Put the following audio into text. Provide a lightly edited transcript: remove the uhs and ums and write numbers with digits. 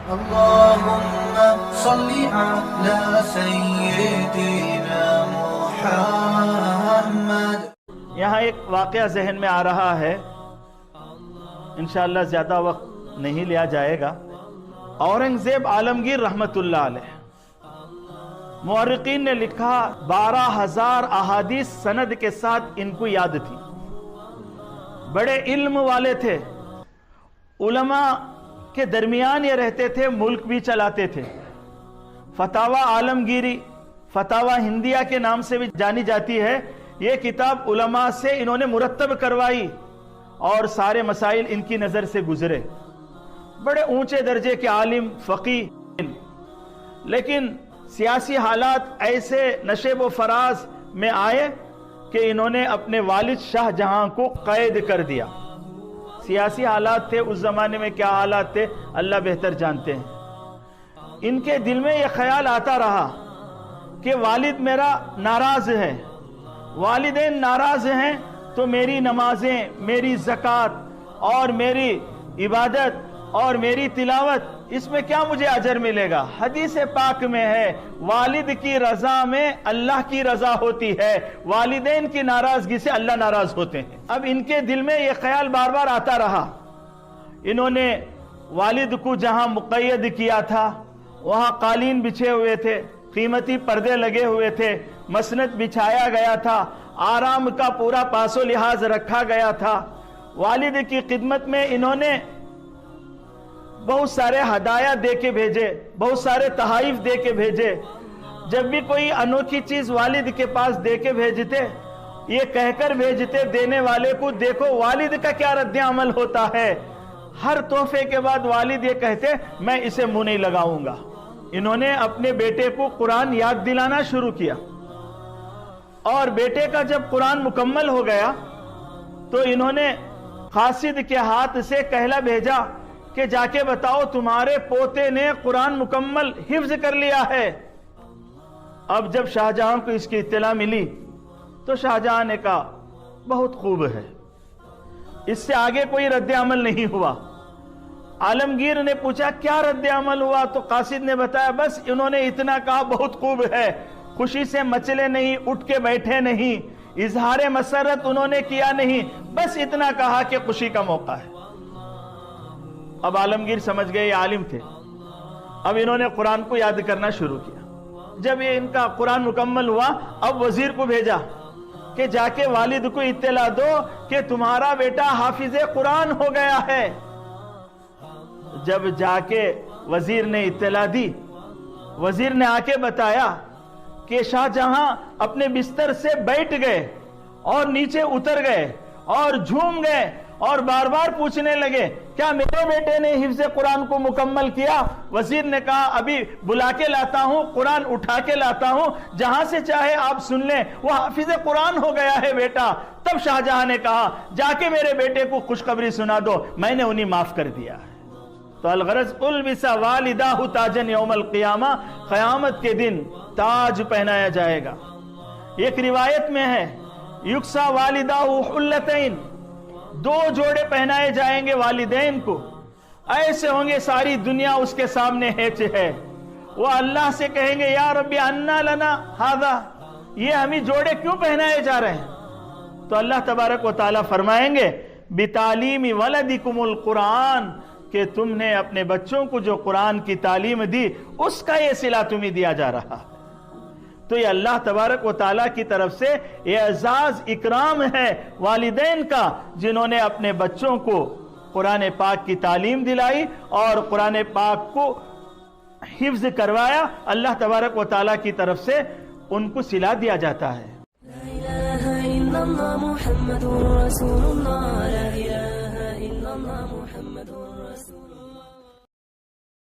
اللهم صل على سيدنا محمد. یہاں ایک واقعہ ذہن میں آ رہا ہے، انشاءاللہ زیادہ وقت نہیں لیا جائے گا. اورنگزیب عالمگیر رحمت اللہ علیہ، مورخین نے لکھا 12,000 احادیث سند کے ساتھ ان کو یاد تھی. بڑے علم والے تھے، علماء کے درمیان یہ رہتے تھے، ملک بھی چلاتے تھے. فتاوی عالمگیری، فتاوی ہندیہ کے نام سے بھی جانی جاتی ہے. یہ کتاب علماء سے انہوں نے مرتب کروائی اور سارے مسائل ان کی نظر سے گزرے. بڑے اونچے درجے کے عالم، فقیہ. لیکن سیاسی حالات ایسے نشیب و فراز میں آئے کہ انہوں نے اپنے والد شاہ جہاں کو قید کر دیا. سیاسی حالات تھے اس زمانے میں، کیا حالات تھے اللہ بہتر جانتے ہیں. ان کے دل میں یہ خیال آتا رہا کہ والد میرا ناراض ہے، والدین ناراض ہیں تو میری نمازیں، میری زکوٰۃ اور میری عبادت اور میری تلاوت، اس میں کیا مجھے اجر ملے گا؟ حدیث پاک میں ہے والد کی رضا میں اللہ کی رضا ہوتی ہے، والدین کی ناراضگی سے اللہ ناراض ہوتے ہیں. اب ان کے دل میں یہ خیال بار بار آتا رہا. انہوں نے والد کو جہاں مقید کیا تھا وہاں قالین بچھے ہوئے تھے، قیمتی پردے لگے ہوئے تھے، مسند بچھایا گیا تھا، آرام کا پورا پاس و لحاظ رکھا گیا تھا. والد کی خدمت میں انہوں نے بہت سارے ہدایہ دے کے بھیجے، بہت سارے تحائف دے کے بھیجے. جب بھی کوئی انوکھی چیز والد کے پاس دے کے بھیجتے، یہ کہہ کر بھیجتے دینے والے کو، دیکھو والد کا کیا رد عمل ہوتا ہے. ہر تحفے کے بعد والد یہ کہتے میں اسے منہ نہیں لگاؤں گا. انہوں نے اپنے بیٹے کو قرآن یاد دلانا شروع کیا، اور بیٹے کا جب قرآن مکمل ہو گیا تو انہوں نے قاصد کے ہاتھ سے کہلا بھیجا کہ جا کے بتاؤ تمہارے پوتے نے قرآن مکمل حفظ کر لیا ہے. اب جب شاہجہاں کو اس کی اطلاع ملی تو شاہجہاں نے کہا بہت خوب ہے. اس سے آگے کوئی رد عمل نہیں ہوا. عالمگیر نے پوچھا کیا رد عمل ہوا؟ تو قاصد نے بتایا بس انہوں نے اتنا کہا بہت خوب ہے، خوشی سے مچلے نہیں، اٹھ کے بیٹھے نہیں، اظہار مسرت انہوں نے کیا نہیں، بس اتنا کہا کہ خوشی کا موقع ہے. اب عالمگیر سمجھ گئے یہ عالم تھے. اب انہوں نے قرآن کو یاد کرنا شروع کیا. جب یہ ان کا قرآن مکمل ہوا اب وزیر کو بھیجا کہ جا کے والد کو اطلاع دو کہ تمہارا بیٹا حافظ قرآن ہو گیا ہے. جب جا کے وزیر نے اطلاع دی، وزیر نے آ کے بتایا کہ شاہ جہاں اپنے بستر سے بیٹھ گئے اور نیچے اتر گئے اور جھوم گئے اور بار بار پوچھنے لگے کیا میرے بیٹے نے حفظ قرآن کو مکمل کیا؟ وزیر نے کہا ابھی بلا کے لاتا ہوں، قرآن اٹھا کے لاتا ہوں، جہاں سے چاہے آپ سن لیں، وہ حافظ قرآن ہو گیا ہے بیٹا. تب شاہجہاں نے کہا جا کے میرے بیٹے کو خوشخبری سنا دو، میں نے انہیں معاف کر دیا ہے. تو الغرض البس والدہ تاجن یوم القیامہ، قیامت کے دن تاج پہنایا جائے گا. ایک روایت میں ہے یکسا والدہ حلتین، 2 جوڑے پہنائے جائیں گے والدین کو، ایسے ہوں گے ساری دنیا اس کے سامنے ہیچ ہے. وہ اللہ سے کہیں گے یا ربی انا لنا ھذا، یہ ہمیں جوڑے کیوں پہنائے جا رہے ہیں؟ تو اللہ تبارک و تعالیٰ فرمائیں گے بتعلیم ولدکم القرآن، کہ تم نے اپنے بچوں کو جو قرآن کی تعلیم دی اس کا یہ صلہ تمہیں دیا جا رہا. تو یہ اللہ تبارک و تعالیٰ کی طرف سے یہ اعزاز اکرام ہے والدین کا، جنہوں نے اپنے بچوں کو قرآن پاک کی تعلیم دلائی اور قرآن پاک کو حفظ کروایا. اللہ تبارک و تعالیٰ کی طرف سے ان کو صلہ دیا جاتا ہے. لا الہ الا اللہ محمد رسول اللہ، لا الہ الا اللہ محمد رسول اللہ.